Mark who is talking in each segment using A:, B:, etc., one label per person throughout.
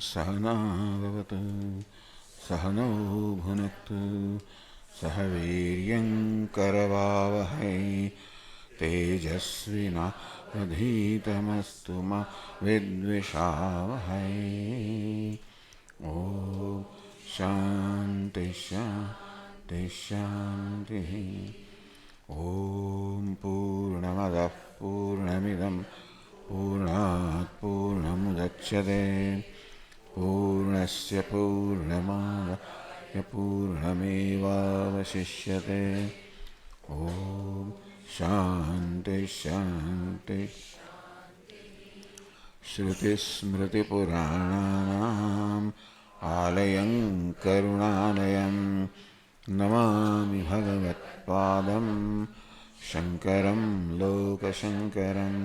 A: सहना भवतु सहनौ भुनक्तु सह वीर्यं करवावहै तेजस्विनावधीतमस्तु मा विद्विषावहै। ॐ शान्ति शान्ति शान्तिः। ॐ पूर्णमदः पूर्णमिदं पूर्णात् पूर्णमुदच्यते पूर्णस्य पूर्णमादाय पूर्णमेवावशिष्यते। ॐ शान्ति शान्ति। श्रुतिस्मृतिपुराणानाम् आलयं करुणालयं नमामि भगवत्पादं शङ्करं लोकशङ्करं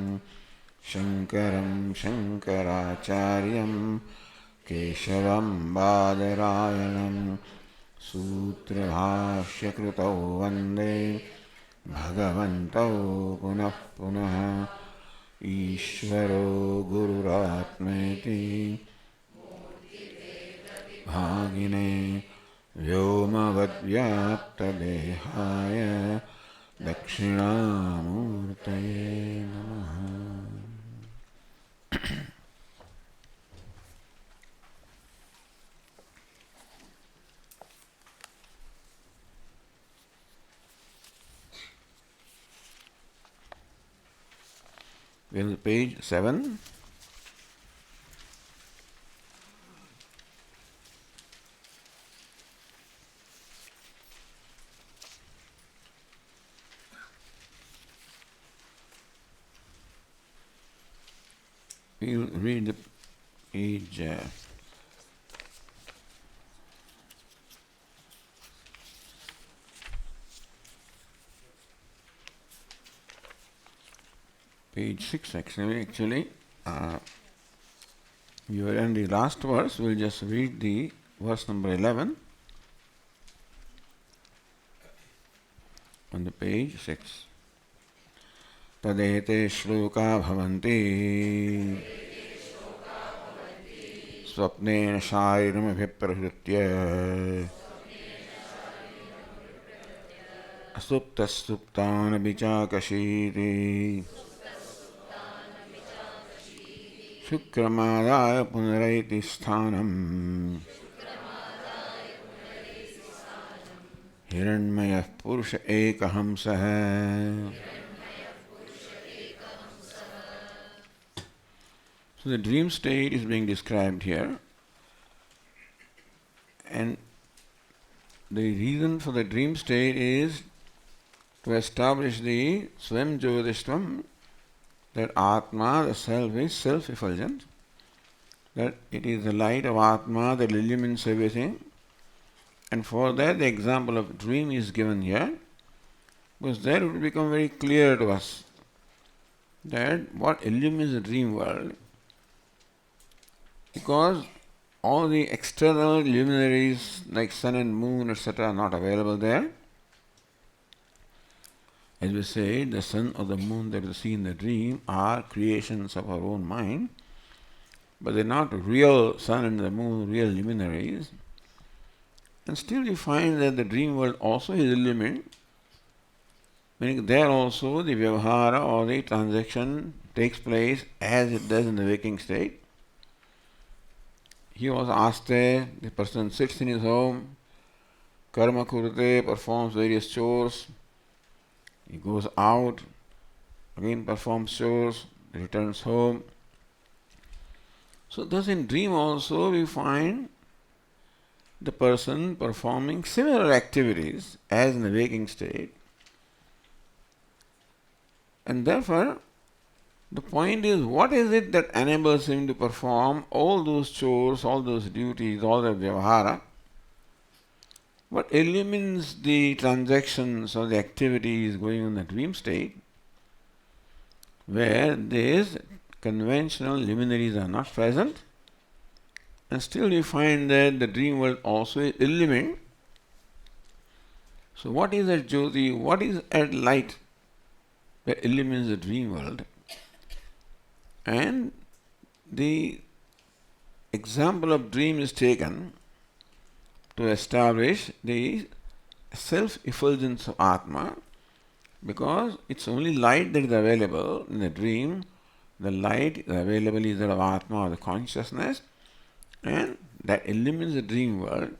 A: शङ्करं शङ्कराचार्यं केशवं बादरायणं सूत्रभाष्यकृतौ वन्दे भगवन्तौ पुनः पुनः। ईश्वरो गुरुरात्मेति भागिने व्योमवद्व्याप्तदेहाय दक्षिणामूर्तये नमः। We're page 7. We'll read the page page 6 actually. You are in the last verse. We'll just read the verse number 11 on the page 6. Tadete shloka bhavanti swapnena sharinam abhiprahritya asuptas suptana vichakashiti Shukramādāya punaraiti sthanam Hiranmayah purusha ekahamsah. So the dream state is being described here, and the reason for the dream state is to establish the Swam Jyotishtam, that Atma, the self, is self-effulgent, that it is the light of Atma that illumines everything. And for that the example of dream is given here, because there it will become very clear to us that what illumines the dream world, because all the external luminaries like sun and moon etc. are not available there. As we say, the sun or the moon that we see in the dream are creations of our own mind, but they are not real sun and the moon, real luminaries. And still you find that the dream world also is illumined, meaning there also the vyavahara or the transaction takes place as it does in the waking state. He was asked, the person sits in his home, karma kurute, performs various chores, he goes out, again performs chores, returns home. So thus in dream also we find the person performing similar activities as in the waking state. And therefore, the point is, what is it that enables him to perform all those chores, all those duties, all that vyavahara? What illumines the transactions or the activities going on in the dream state, where these conventional luminaries are not present, and still you find that the dream world also is illumined. So what is that Jyoti? What is that light that illumines the dream world? And the example of dream is taken to establish the self-effulgence of Atma, because it's only light that is available in the dream. The light is available is that of Atma, or the consciousness, and that illumines the dream world,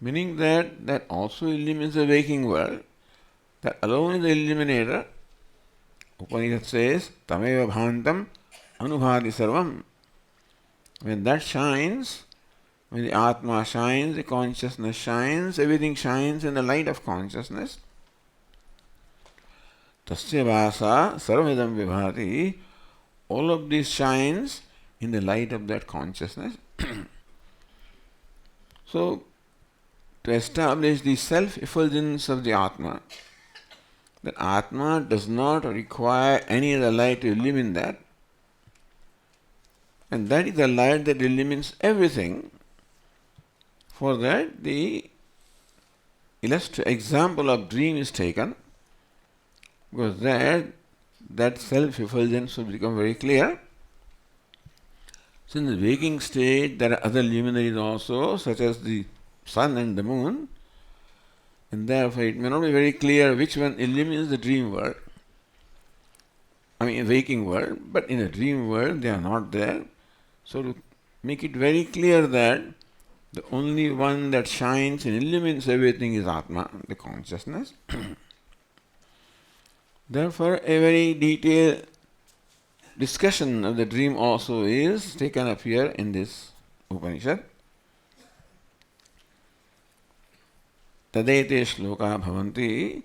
A: meaning that also illumines the waking world. That alone is the illuminator. Upanishad says, Tameva bhantam anubhati sarvam. When that shines, when the Atma shines, the consciousness shines, everything shines in the light of consciousness. Tasya vasa sarvedam vibhati. All of this shines in the light of that consciousness. So, to establish the self-effulgence of the Atma, that Atma does not require any other light to illumine that, and that is the light that illumines everything. For that, the example of dream is taken, because that self-effulgence will become very clear. So in the waking state, there are other luminaries also, such as the sun and the moon, and therefore it may not be very clear which one illumines the dream world, waking world, but in the dream world they are not there. So to make it very clear that the only one that shines and illumines everything is Atma, the consciousness. Therefore, a very detailed discussion of the dream also is taken up here in this Upanishad. Tadete shloka bhavanti,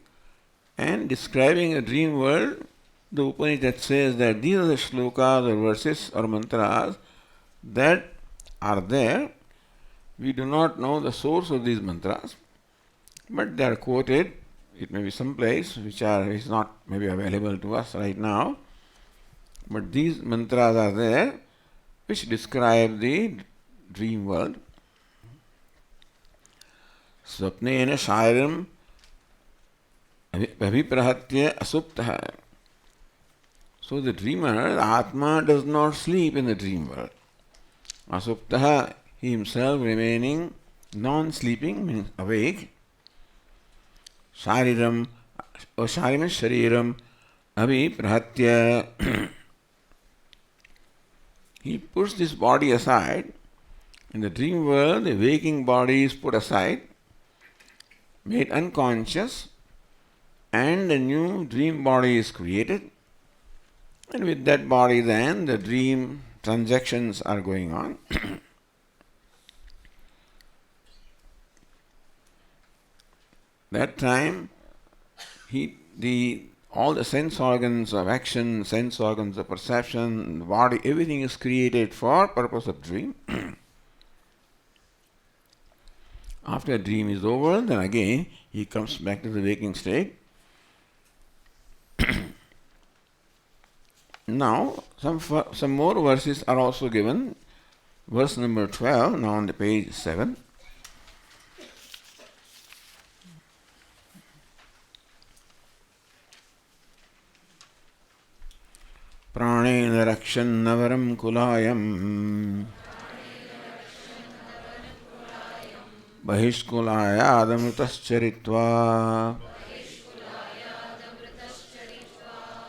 A: and describing a dream world, the Upanishad says that these are the shlokas or verses or mantras that are there. We do not know the source of these mantras, but they are quoted. It may be some place which is not maybe available to us right now, but these mantras are there which describe the dream world. Swapnena shairam abhiprahatya asuptaha. So the dreamer, the Atma, does not sleep in the dream world. Asuptaha, he himself remaining non-sleeping, means awake. Shariram, or shariram shariram abhiprahatya. He puts this body aside. In the dream world, the waking body is put aside, made unconscious, and a new dream body is created. And with that body then, the dream transactions are going on. That time, all the sense organs of action, sense organs of perception, the body, everything is created for purpose of dream. After a dream is over, then again he comes back to the waking state. Now, some more verses are also given. Verse number 12, now on the page 7. Pranena rakshannavaram kulayam bahishkulayadamritascharitva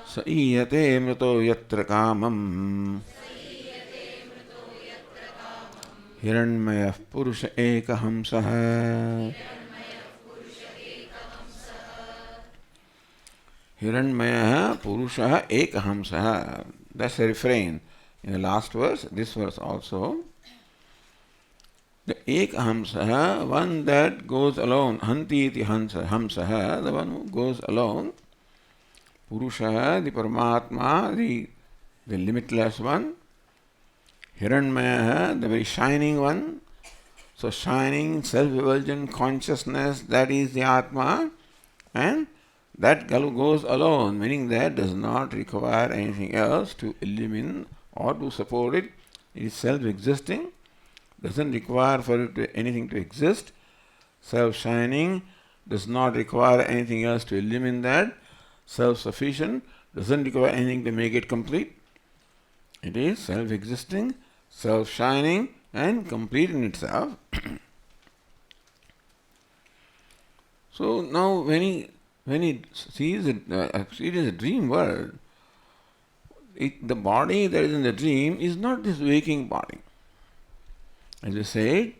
A: sa iyate mrito yatra kamam hiranmayah purusha ekahamsah. Hiranmayah Purusha Ekahamsah. That's a refrain in the last verse, this verse also. The Ekahamsah, one that goes alone, Hanti iti Hamsah, the one who goes alone. Purusha, the Paramatma, the limitless one. Hiranmayah, the very shining one. So shining, self-effulgent consciousness, that is the Atma, and that goes alone, meaning that does not require anything else to illumine or to support it. It is self-existing, doesn't require for it anything to exist. Self-shining does not require anything else to illumine that. Self-sufficient doesn't require anything to make it complete. It is self-existing, self-shining, and complete in itself. So now when he sees experiences a dream world, the body that is in the dream is not this waking body. As we said,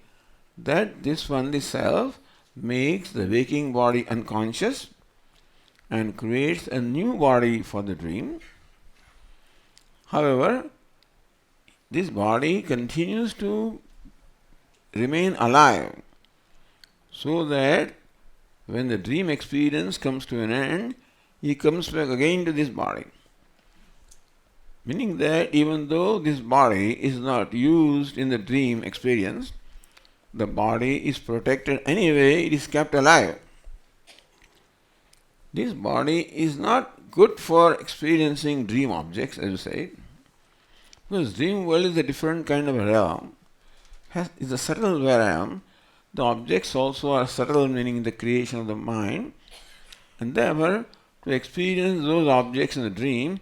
A: that this one, the self, makes the waking body unconscious and creates a new body for the dream. However, this body continues to remain alive, so that when the dream experience comes to an end, he comes back again to this body. Meaning that even though this body is not used in the dream experience, the body is protected anyway, it is kept alive. This body is not good for experiencing dream objects, as you say, because dream world is a different kind of a realm, is a subtle realm. The objects also are subtle, meaning the creation of the mind, and therefore to experience those objects in the dream,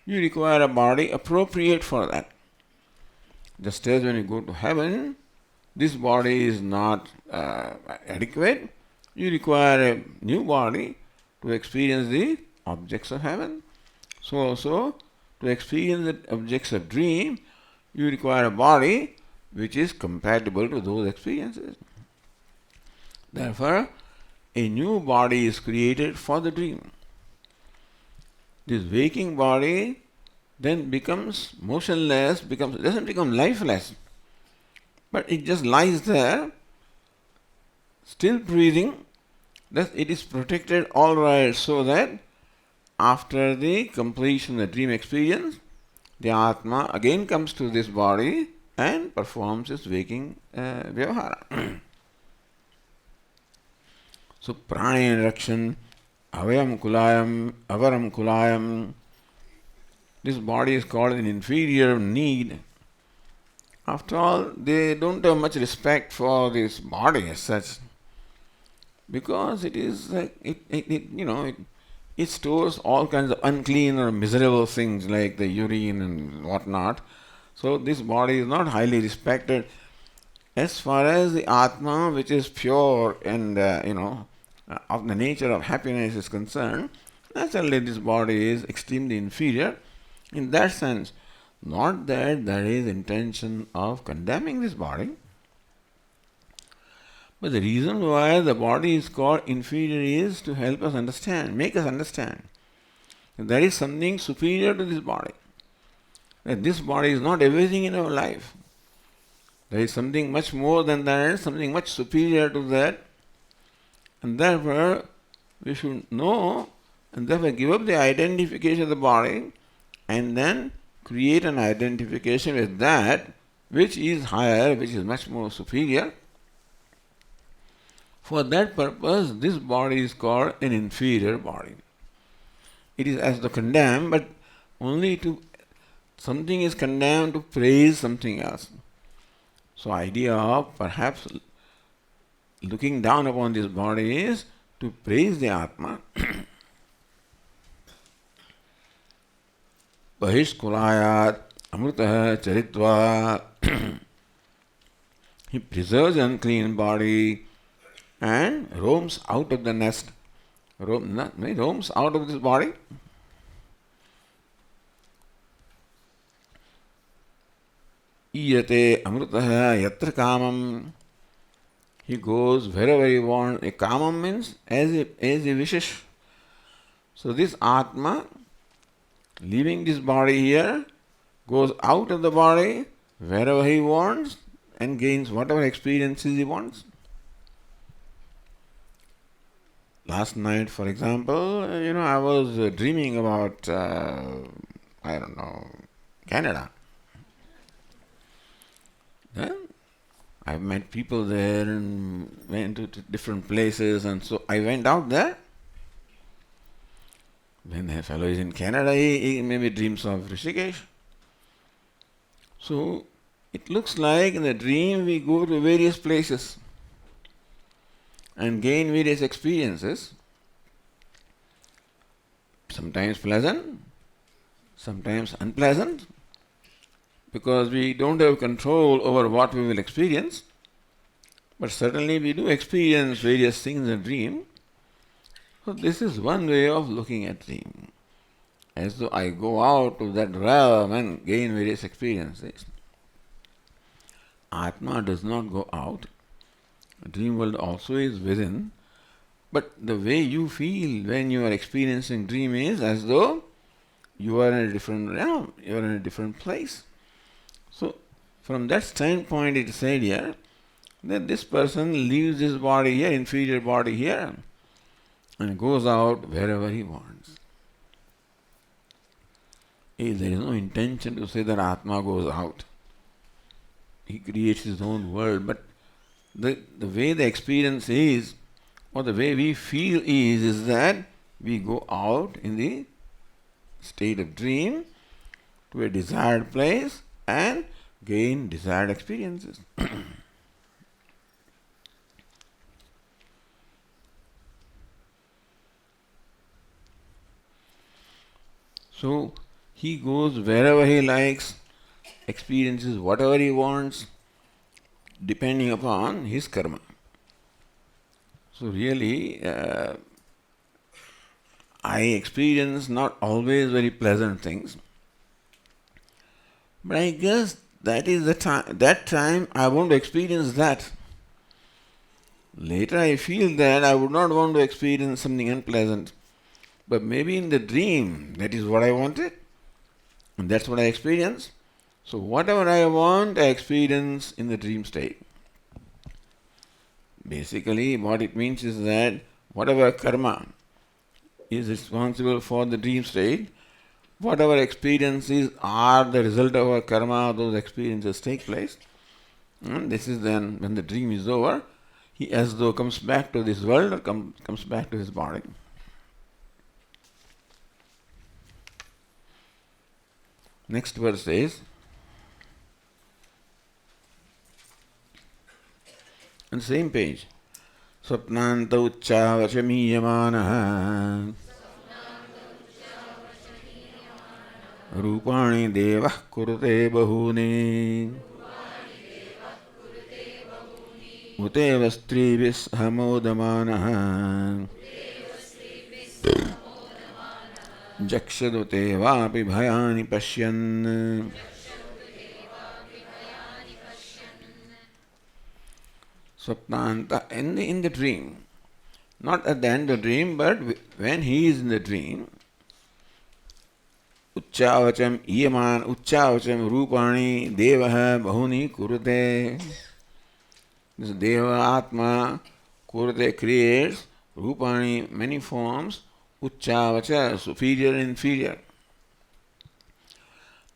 A: you require a body appropriate for that. Just as when you go to heaven, this body is not adequate, you require a new body to experience the objects of heaven. So also, to experience the objects of dream, you require a body which is compatible to those experiences. Therefore, a new body is created for the dream. This waking body then becomes motionless, doesn't become lifeless, but it just lies there, still breathing. Thus it is protected all right, so that after the completion of the dream experience, the Atma again comes to this body and performs its waking vyavahara. So pranayan rakshan avayam kulayam avaram kulayam. This body is called an inferior need. After all, they don't have much respect for this body as such, because it is like it stores all kinds of unclean or miserable things like the urine and whatnot. So this body is not highly respected. As far as the Atma, which is pure and of the nature of happiness is concerned, naturally this body is extremely inferior. In that sense, not that there is intention of condemning this body, but the reason why the body is called inferior is to help us understand, make us understand that there is something superior to this body. That this body is not everything in our life. There is something much more than that, something much superior to that, and therefore we should know and therefore give up the identification of the body and then create an identification with that which is higher, which is much more superior. For that purpose, this body is called an inferior body. It is as to condemn, but only to something is condemned to praise something else. So idea of perhaps looking down upon this body is to praise the Atma. Bahishkulayat amrutah charitva. He preserves the unclean body and roams out of the nest. Roams out of this body. Iyate amrutah yatra kamam. He goes wherever he wants. A kamam means as he wishes. So this Atma, leaving this body here, goes out of the body wherever he wants and gains whatever experiences he wants. Last night, for example, I was dreaming about, Canada. Then I met people there and went to different places, and so I went out there. When the fellow is in Canada, he maybe dreams of Rishikesh. So it looks like in the dream we go to various places and gain various experiences, sometimes pleasant, sometimes unpleasant, because we don't have control over what we will experience, but certainly we do experience various things in a dream. So this is one way of looking at dream, as though I go out to that realm and gain various experiences. Atma does not go out. The dream world also is within, but the way you feel when you are experiencing dream is as though you are in a different realm, you are in a different place. So from that standpoint it is said here that this person leaves his body here, inferior body here, and goes out wherever he wants. There is no intention to say that Atma goes out. He creates his own world, but the way the experience is, or the way we feel is that we go out in the state of dream to a desired place and gain desired experiences. So he goes wherever he likes, experiences whatever he wants, depending upon his karma. So really, I experience not always very pleasant things, but I guess that is the time. That time I want to experience that. Later I feel that I would not want to experience something unpleasant, but maybe in the dream that is what I wanted, and that's what I experience. So whatever I want, I experience in the dream state. Basically, what it means is that whatever karma is responsible for the dream state, whatever experiences are the result of our karma, those experiences take place. And this is then, when the dream is over, he as though comes back to this world or comes back to his body. Next verse says, on the same page, Swapnanta ucchavachamiyamanaha Rupani devah kurute bahuni Uteva stribis hamodamanaha Jakshadute vapi bhayani pashyan. Swapnanta, in the dream, not at the end of the dream, but when he is in the dream, Ucchavacham iyaman, Ucchavacham rupani devaha bahuni kurute. This Deva Atma kurute creates rupani, many forms, Uccavacha, superior and inferior.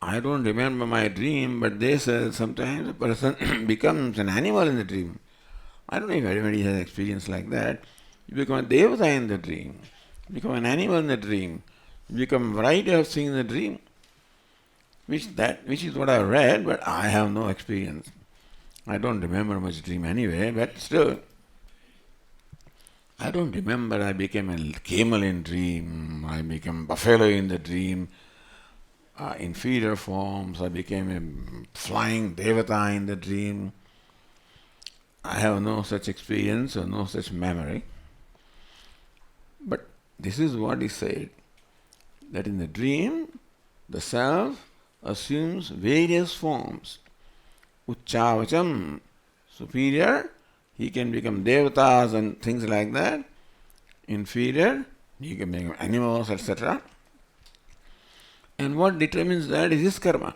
A: I don't remember my dream, but they say sometimes a person becomes an animal in the dream. I don't know if everybody has experience like that. You become a devata in the dream. You become an animal in the dream. You become a variety of things in the dream. Which is what I read, but I have no experience. I don't remember much dream anyway, but still, I don't remember I became a camel in dream, I became buffalo in the dream, inferior forms, I became a flying devata in the dream. I have no such experience or no such memory. But this is what is said, that in the dream, the self assumes various forms. Ucchavacham, superior, he can become devatas and things like that. Inferior, he can become animals, etc. And what determines that is his karma.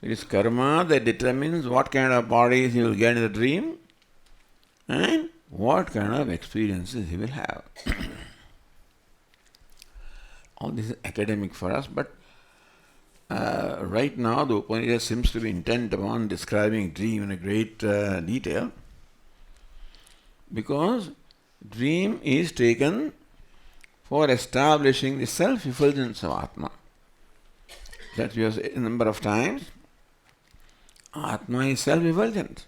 A: It is karma that determines what kind of bodies he will get in the dream and what kind of experiences he will have. All this is academic for us, but right now the Upanishad seems to be intent upon describing dream in a great detail, because dream is taken for establishing the self-effulgence of Atma. That we have said a number of times. Atma is self-effulgent.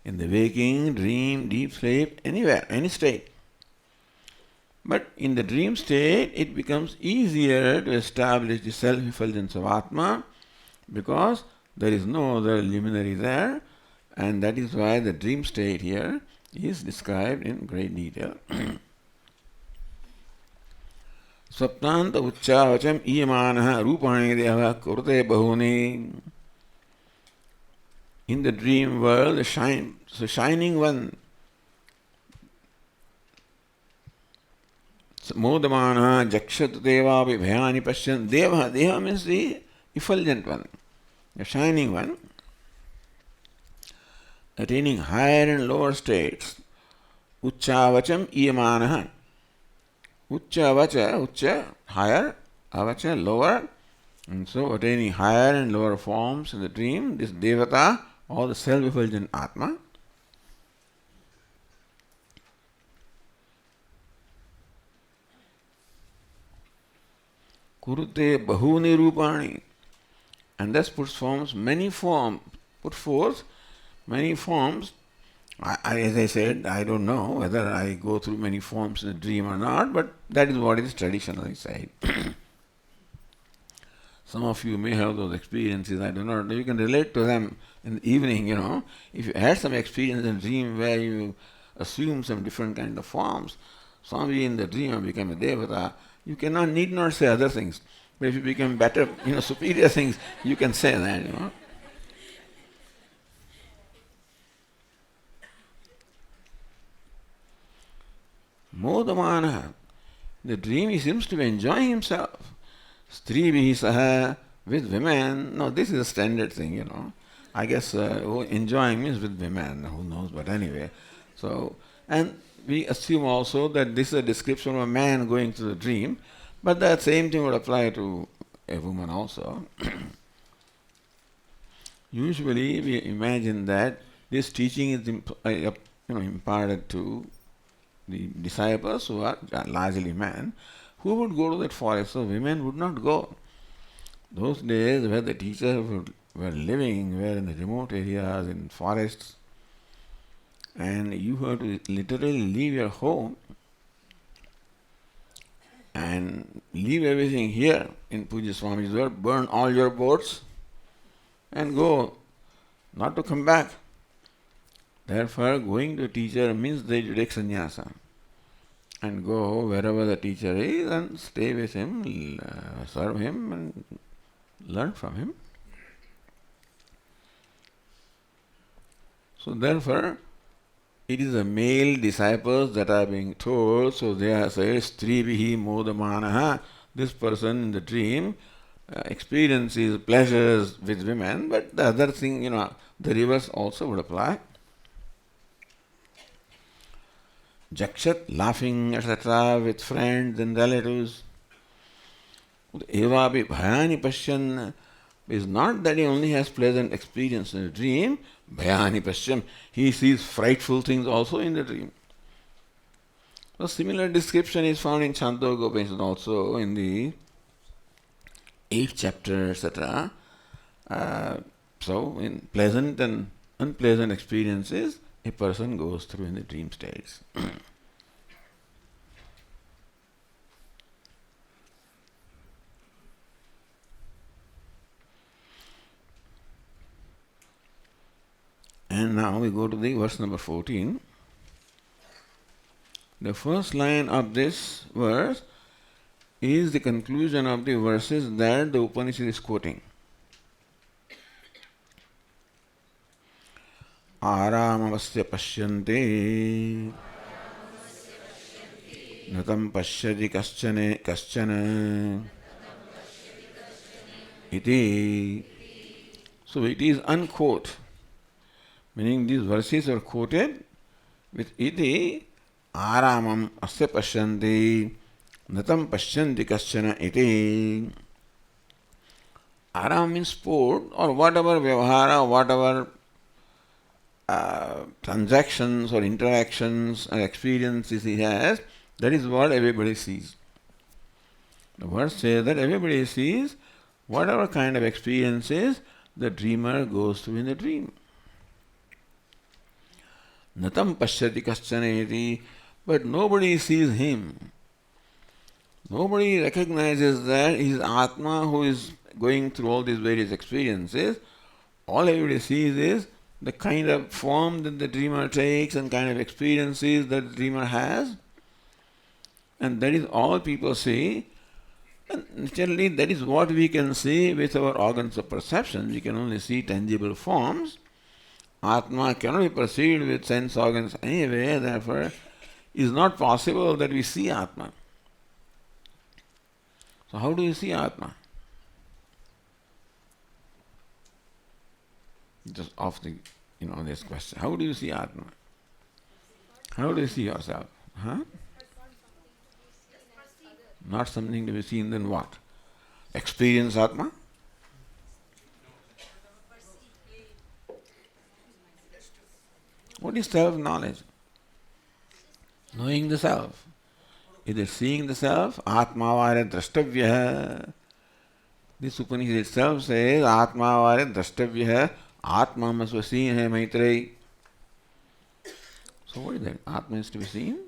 A: In the waking, dream, deep sleep, anywhere, any state. But in the dream state, it becomes easier to establish the self-effulgence of Atma because there is no other luminary there, and that is why the dream state here is described in great detail. Swapnanta uchchavacham iyamanaha rupani deva kurte bahuni. In the dream world, the shining one, modamana jakshat deva bhayani pashyan. Deva means the effulgent one, the shining one, attaining higher and lower states. Uchchavacham iyamanaha. Uccha, higher, avacha, lower. And so attaining higher and lower forms in the dream, this devata, or the self-effulgent Atma, kurute bahuni rupani, and thus put forth many forms. As I said, I don't know whether I go through many forms in a dream or not, but that is what is traditionally said. Some of you may have those experiences, I don't know. You can relate to them in the evening, If you had some experience in a dream where you assume some different kind of forms, Swami in the dream became a devata, you need not say other things. But if you become better, superior things, you can say that, Modamana. The dream, he seems to be enjoying himself. Stribihi saha, with women. No, this is a standard thing, I guess enjoying means with women, who knows, but anyway. So, and we assume also that this is a description of a man going through the dream, but that same thing would apply to a woman also. Usually we imagine that this teaching is imparted to the disciples who are largely men, who would go to that forest, so women would not go. Those days where the teachers were living, were in the remote areas, in forests, and you have to literally leave your home and leave everything here in Puja Swami's word, burn all your boats and go, not to come back. Therefore, going to a teacher means they take sannyasa and go wherever the teacher is and stay with him, serve him and learn from him. So therefore, it is the male disciples that are being told, so they are said, Stribihi modamanaha, this person in the dream experiences pleasures with women, but the other thing, the reverse also would apply. Jakshat, laughing, etc., with friends and relatives. Evapi bhayani pashyan is not that he only has pleasant experience in a dream, bhayani pashyam, he sees frightful things also in the dream. A similar description is found in Chandogya Upanishad also in the 8th chapter, etc. So, in pleasant and unpleasant experiences, a person goes through in the dream states. And now we go to the verse number 14. The first line of this verse is the conclusion of the verses that the Upanishad is quoting. Aramavasya pashyante natam pashyati kaschana iti. So it is unquote, meaning these verses are quoted with iti aramam asya pashyanti natam pashyanti kaschana iti. Aram means sport or whatever vyavahara, whatever transactions or interactions and experiences he has, that is what everybody sees. The verse says that everybody sees whatever kind of experiences the dreamer goes through in the dream. Natam pashyati kaschaneti, but nobody sees him. Nobody recognizes that he is Atma who is going through all these various experiences, all everybody sees is the kind of form that the dreamer takes and kind of experiences that the dreamer has. And that is all people see. And naturally, that is what we can see with our organs of perception. We can only see tangible forms. Atma cannot be perceived with sense organs anyway, therefore it is not possible that we see Atma. So how do you see Atma? Just off the, this question. How do you see Atma? How do you see yourself? Huh? Not something to be seen, then what? Experience Atma? What is self-knowledge? Knowing the self. Is it seeing the self? Atma vare drashtavya. This Upanishad itself says, Atma vare drashtavya. Atma must be seen hai Maitreyi. So what is that? Atma is to be seen?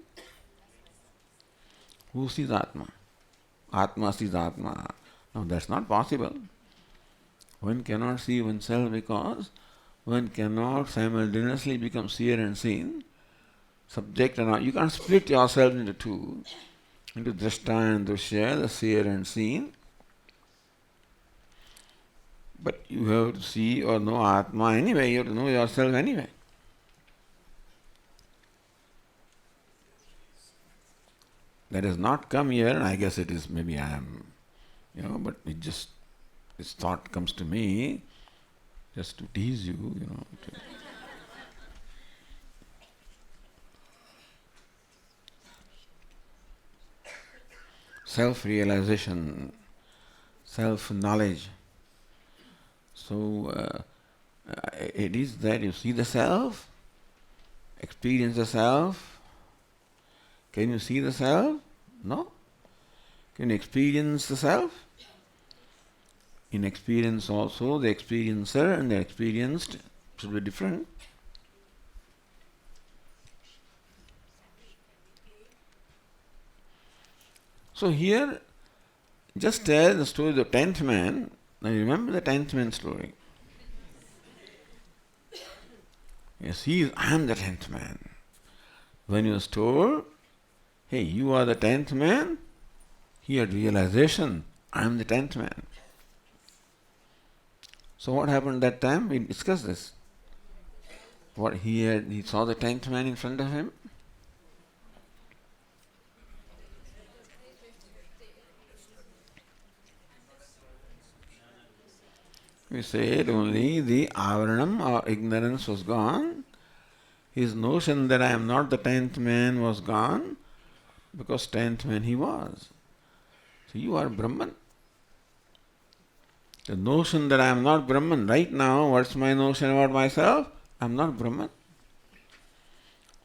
A: Who sees Atma? Atma sees Atma. Now that's not possible. One cannot see oneself because one cannot simultaneously become seer and seen, subject and all. You can't split yourself into two, into drashta and drushya, the seer and seen. But you have to see or know Atma anyway, you have to know yourself anyway. That has not come here, and I guess it is, maybe I am, but this thought comes to me just to tease you, Self-realization, self-knowledge. So, it is that you see the self, experience the self. Can you see the self? No. Can you experience the self? In experience also, the experiencer and the experienced should be different. So here, just as the story of the 10th man, now you remember the 10th man story. Yes, I am the 10th man. When he was told, hey, you are the 10th man, he had realization, I am the 10th man. So what happened that time? We discussed this. What he saw the 10th man in front of him. We said only the avaranam or ignorance was gone. His notion that I am not the 10th man was gone, because 10th man he was. So you are Brahman. The notion that I am not Brahman, right now, what's my notion about myself? I am not Brahman.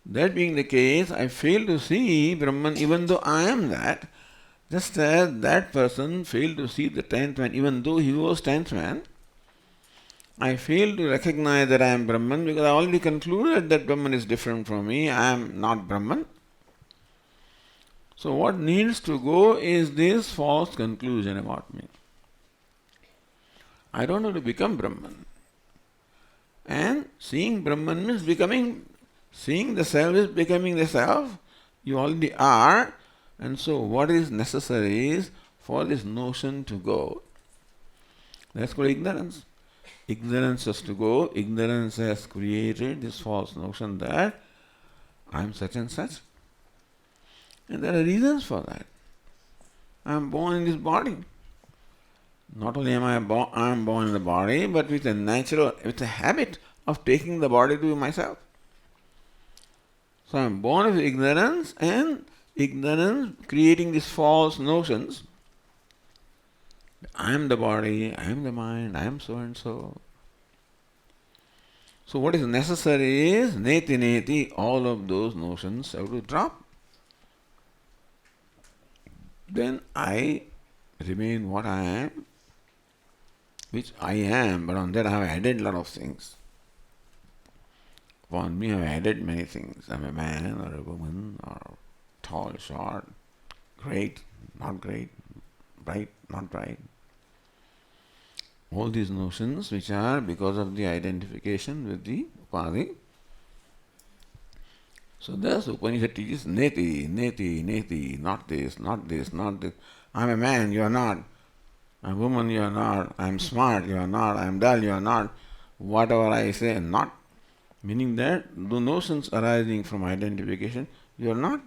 A: That being the case, I fail to see Brahman even though I am that, just as that person failed to see the 10th man even though he was 10th man. I fail to recognize that I am Brahman because I already concluded that Brahman is different from me. I am not Brahman. So what needs to go is this false conclusion about me. I don't have to become Brahman. And seeing Brahman is seeing the self is becoming the self. You already are. And so what is necessary is for this notion to go. That's called ignorance. Ignorance has to go. Ignorance has created this false notion that I am such and such. And there are reasons for that. I am born in this body. Not only am I born in the body, but with a habit of taking the body to myself. So I am born with ignorance, and ignorance creating these false notions. I am the body, I am the mind, I am so and so. So what is necessary is neti neti, all of those notions have to drop. Then I remain what I am, which I am, but on that I have added a lot of things. Upon me I have added many things. I am a man or a woman, or tall, short, great, not great, bright, not bright. All these notions which are because of the identification with the upadhi. So thus Upanishad teaches neti, neti, neti, not this, not this, not this. I'm a man, you are not. I'm a woman, you are not. I'm smart, you are not. I'm dull, you are not. Whatever I say, not. Meaning that the notions arising from identification, you are not.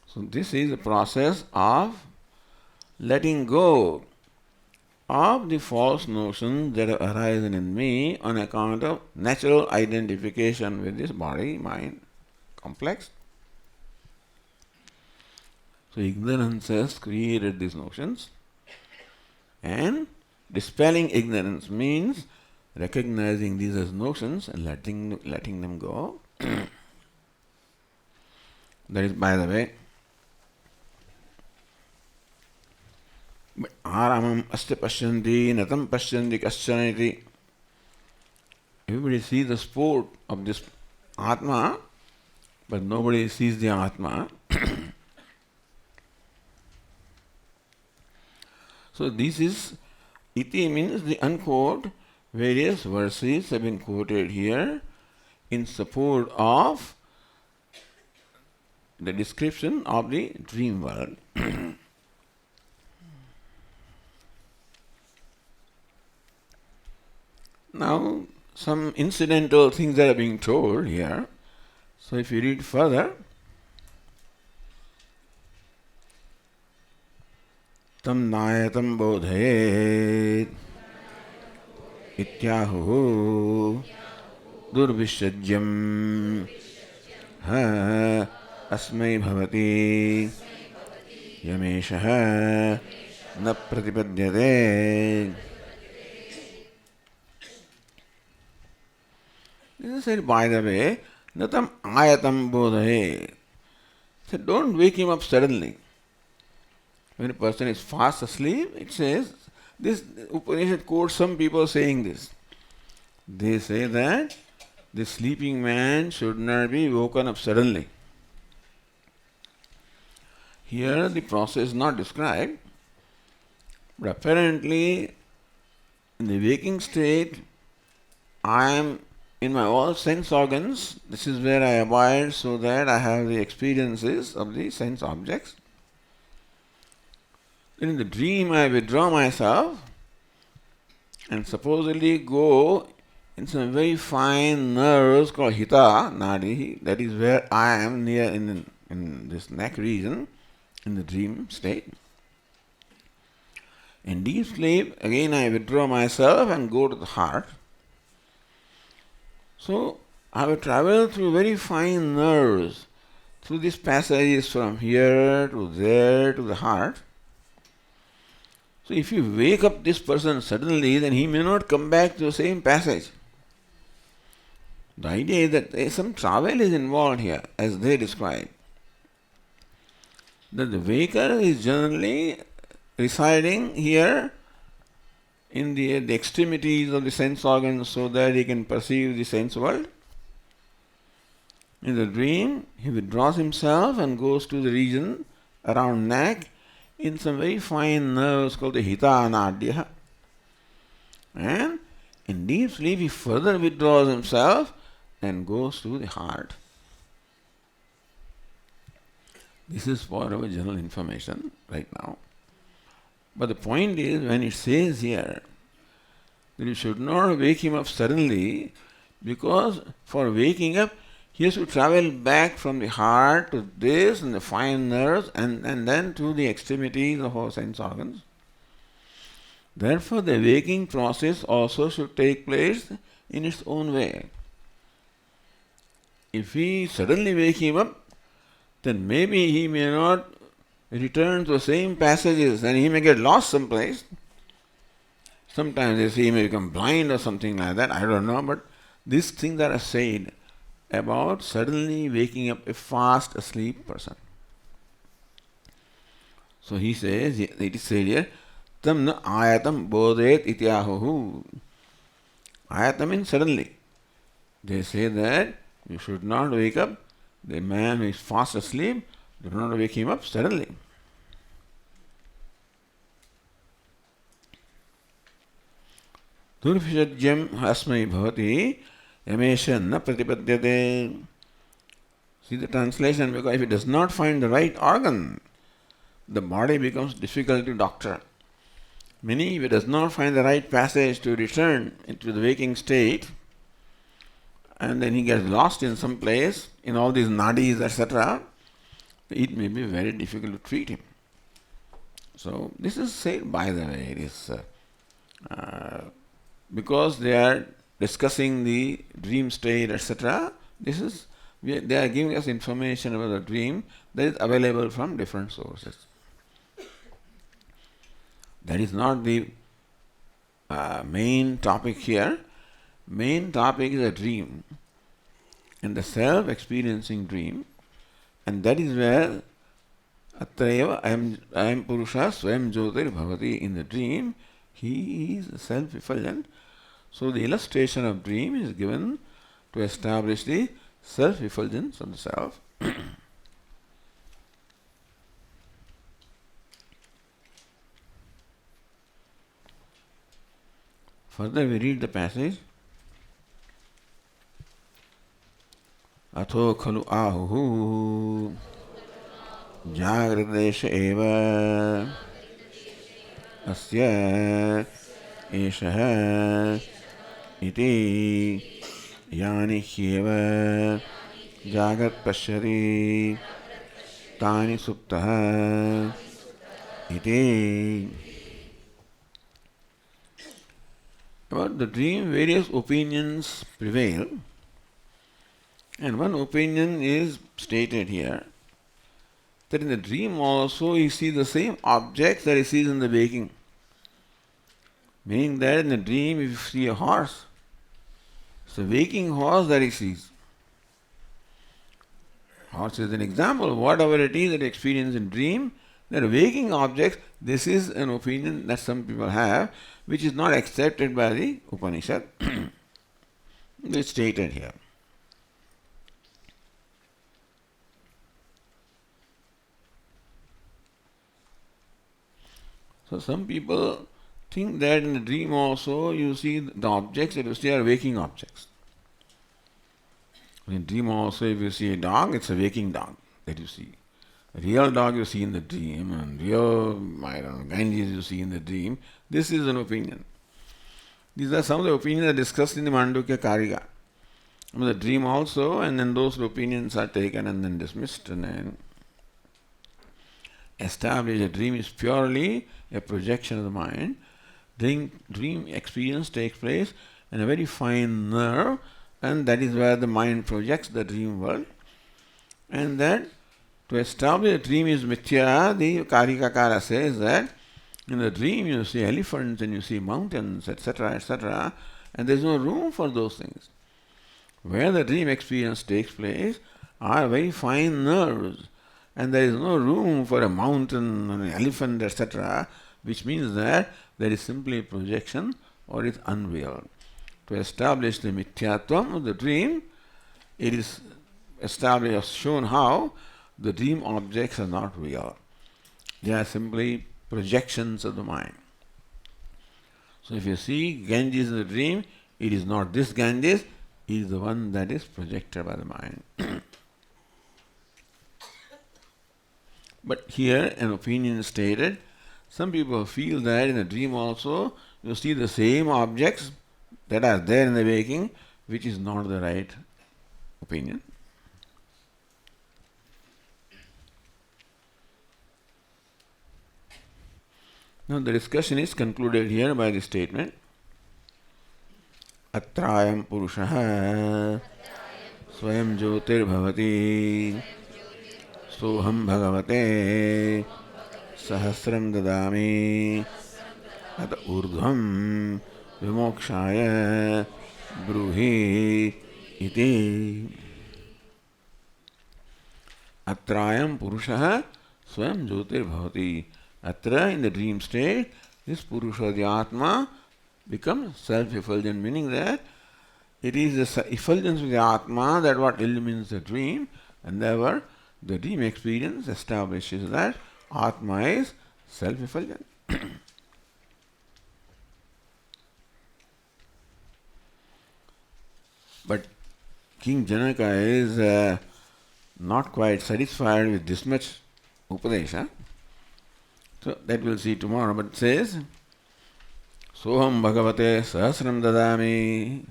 A: So this is a process of letting go of the false notions that have arisen in me on account of natural identification with this body, mind, complex. So ignorance has created these notions, and dispelling ignorance means recognizing these as notions and letting them go. That is, by the way, Aramam asti pashyanti natam pashyanti kaschaniti. Everybody sees the sport of this Atma, but nobody sees the Atma. So this is, iti means the unquote, various verses have been quoted here in support of the description of the dream world. Now, some incidental things that are being told here. So if you read further, tam nayatam bodhayet ityahu durvishajyam ha asmai bhavati yameshaha na pratipadyate. This is said, by the way, natam ayatam bodhaye. So don't wake him up suddenly. When a person is fast asleep, it says, this Upanishad quotes some people saying this. They say that the sleeping man should not be woken up suddenly. Here the process is not described, but apparently in the waking state, I am in my all sense organs. This is where I abide so that I have the experiences of the sense objects. Then in the dream I withdraw myself and supposedly go in some very fine nerves called hita, nadi, that is where I am near in this neck region, in the dream state. In deep sleep, again I withdraw myself and go to the heart. So I will travel through very fine nerves, through these passages from here to there to the heart. So if you wake up this person suddenly, then he may not come back to the same passage. The idea is that some travel is involved here, as they describe. That the waker is generally residing here in the extremities of the sense organs so that he can perceive the sense world. In the dream, he withdraws himself and goes to the region around neck in some very fine nerves called the hita anadya. And in deep sleep, he further withdraws himself and goes to the heart. This is for our general information right now. But the point is, when it says here that you should not wake him up suddenly, because for waking up, he has to travel back from the heart to this and the fine nerves and then to the extremities of our sense organs. Therefore, the waking process also should take place in its own way. If we suddenly wake him up, then maybe he may not return to the same passages and he may get lost someplace. Sometimes they say he may become blind or something like that, I don't know, but these things that are said about suddenly waking up a fast asleep person. So he says, it is said here, tam na ayatam bodhet ityahuhu. Ayatam means suddenly. They say that you should not wake up the man who is fast asleep, do not wake him up suddenly. Durvishajyam asmai bhavati yamesha na pratipadyate. See the translation, because if it does not find the right organ, the body becomes difficult to doctor. Meaning, if it does not find the right passage to return into the waking state, and then he gets lost in some place, in all these nadis, etc., it may be very difficult to treat him. So, this is said by the way, it is because they are discussing the dream state, etc., they are giving us information about the dream that is available from different sources. That is not the main topic here. Main topic is a dream and the self-experiencing dream, and that is where Atrayava I am Purusha Swayam JyotirBrahmana. In the dream, he is self-effulgent. So the illustration of dream is given to establish the self-effulgence of the self. Further we read the passage. Atho khalu ahu jagradesha eva asya eshaha iti yani hyeva jagat pashyati tani suptaha iti. About the dream, various opinions prevail, and one opinion is stated here, that in the dream also he sees the same objects that he sees in the waking. Meaning that in the dream, if you see a horse, it's a waking horse that he sees. Horse is an example of whatever it is that you experience in dream, that waking objects. This is an opinion that some people have, which is not accepted by the Upanishad. It's stated here. So some people think that in the dream also you see the objects that you see are waking objects. In dream also, if you see a dog, it's a waking dog that you see. A real dog you see in the dream, and real, Ganges you see in the dream. This is an opinion. These are some of the opinions that are discussed in the Mandukya Kadika. The dream also, and then those opinions are taken and then dismissed, and then established. A dream is purely a projection of the mind. Dream experience takes place in a very fine nerve, and that is where the mind projects the dream world. And that to establish a dream is mithya, the Karikakara says that in the dream you see elephants and you see mountains, etc., etc., and there is no room for those things. Where the dream experience takes place are very fine nerves, and there is no room for a mountain, an elephant, etc., which means that there is simply a projection or is unreal. To establish the mithyatvam of the dream, it is established, shown how the dream objects are not real. They are simply projections of the mind. So if you see Ganges in the dream, it is not this Ganges, it is the one that is projected by the mind. But here an opinion is stated. Some people feel that in the dream also you see the same objects that are there in the waking, which is not the right opinion. Now the discussion is concluded here by the statement Atrayam Purushaha Swayam JyotirBrahmana Soham Bhagavate Sahasram Dadami At Urdhvam Vimokshaya Bruhi Iti. Atrayam Purushaha Swayam JyotirBrahmana. Atra, in the dream state, this Purusha, the Atma, becomes self-effulgent, meaning that it is the effulgence of the Atma that what illumines the dream, and therefore the dream experience establishes that Atma is self-effulgent. But King Janaka is not quite satisfied with this much Upadesha. So that we'll see tomorrow. But it says, Soham Bhagavate Sahasram Dadami.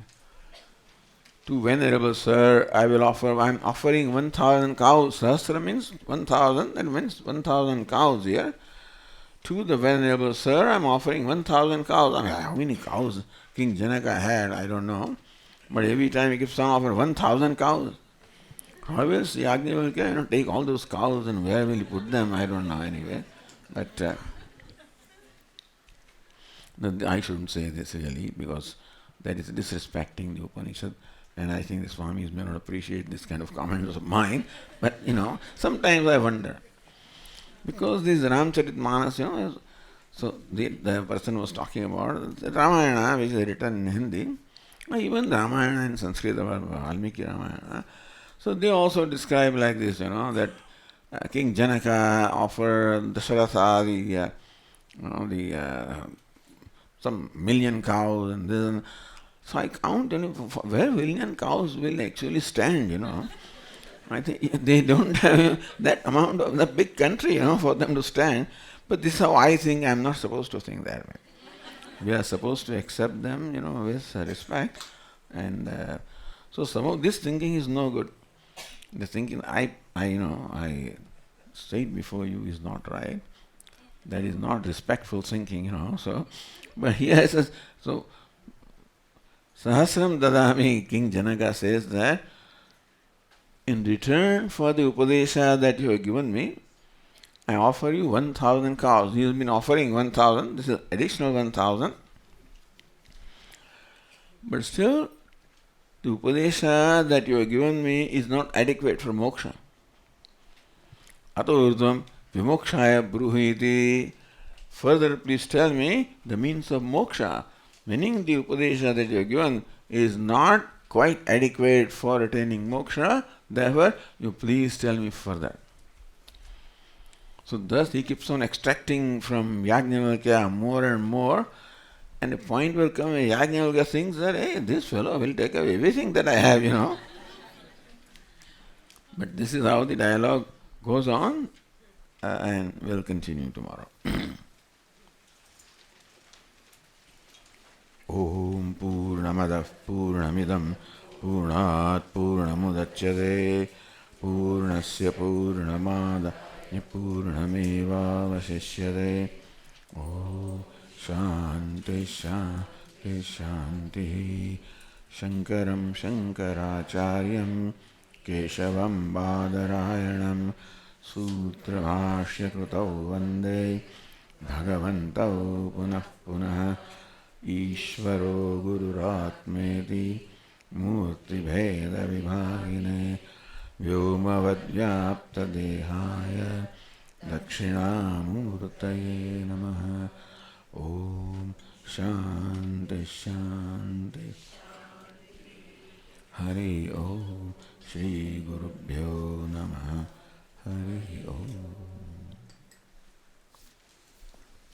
A: To Venerable Sir, I'm offering 1,000 cows. Sahasra means 1,000, that means 1,000 cows here. To the Venerable Sir, I'm offering 1,000 cows. I mean, how many cows King Janaka had, I don't know. But every time he keeps on offering 1,000 cows. How will Yajnavalkya take all those cows and where will he put them? I don't know anyway. But I shouldn't say this really, because that is disrespecting the Upanishad. And I think the Swamis may not appreciate this kind of comments of mine. But, sometimes I wonder. Because this Ramcharitmanas, so the person was talking about the Ramayana, which is written in Hindi, even Ramayana in Sanskrit, Valmiki Ramayana. So they also describe like this, that King Janaka offered Dasharatha some million cows and this. And so I count, where million cows will actually stand, I think they don't have that amount of the big country, for them to stand. But this is how I think. I'm not supposed to think that way. We are supposed to accept them, with respect. And so some of this thinking is no good. The thinking I state before you is not right. That is not respectful thinking, So, but here it says, so Sahasram Dadami, King Janaka says that in return for the Upadesha that you have given me, I offer you 1,000 cows. He has been offering 1,000, this is additional 1,000. But still, the Upadesha that you have given me is not adequate for moksha. Ato urdhvam vimokshaya bruhiti. Further, please tell me the means of moksha. Meaning the Upadesha that you have given is not quite adequate for attaining moksha. Therefore, you please tell me further. So thus he keeps on extracting from Yajnavalkya more and more, and a point will come where Yajnavalkya thinks that, hey, this fellow will take away everything that I have, But this is how the dialogue goes on, and we'll continue tomorrow. Om Purnamadah Purnamidam Purnat Purnamudachyate Purnasya Purnamada Purnameva Vasishyate. Om Shanti Shanti Shanti. Shankaram Shankaracharyam Keshavam Badarayanam Sutrabhashya Krutau Vande Bhagavantau Punah Punah Ishvaro Gururatmeti Murti Bheda Vibhagine Vyomavadvyapta Dehaya Dakshinamurtaye Namaha. Om Shanti Shanti. Hari Om Shri Gurubhyo Namaha. Hari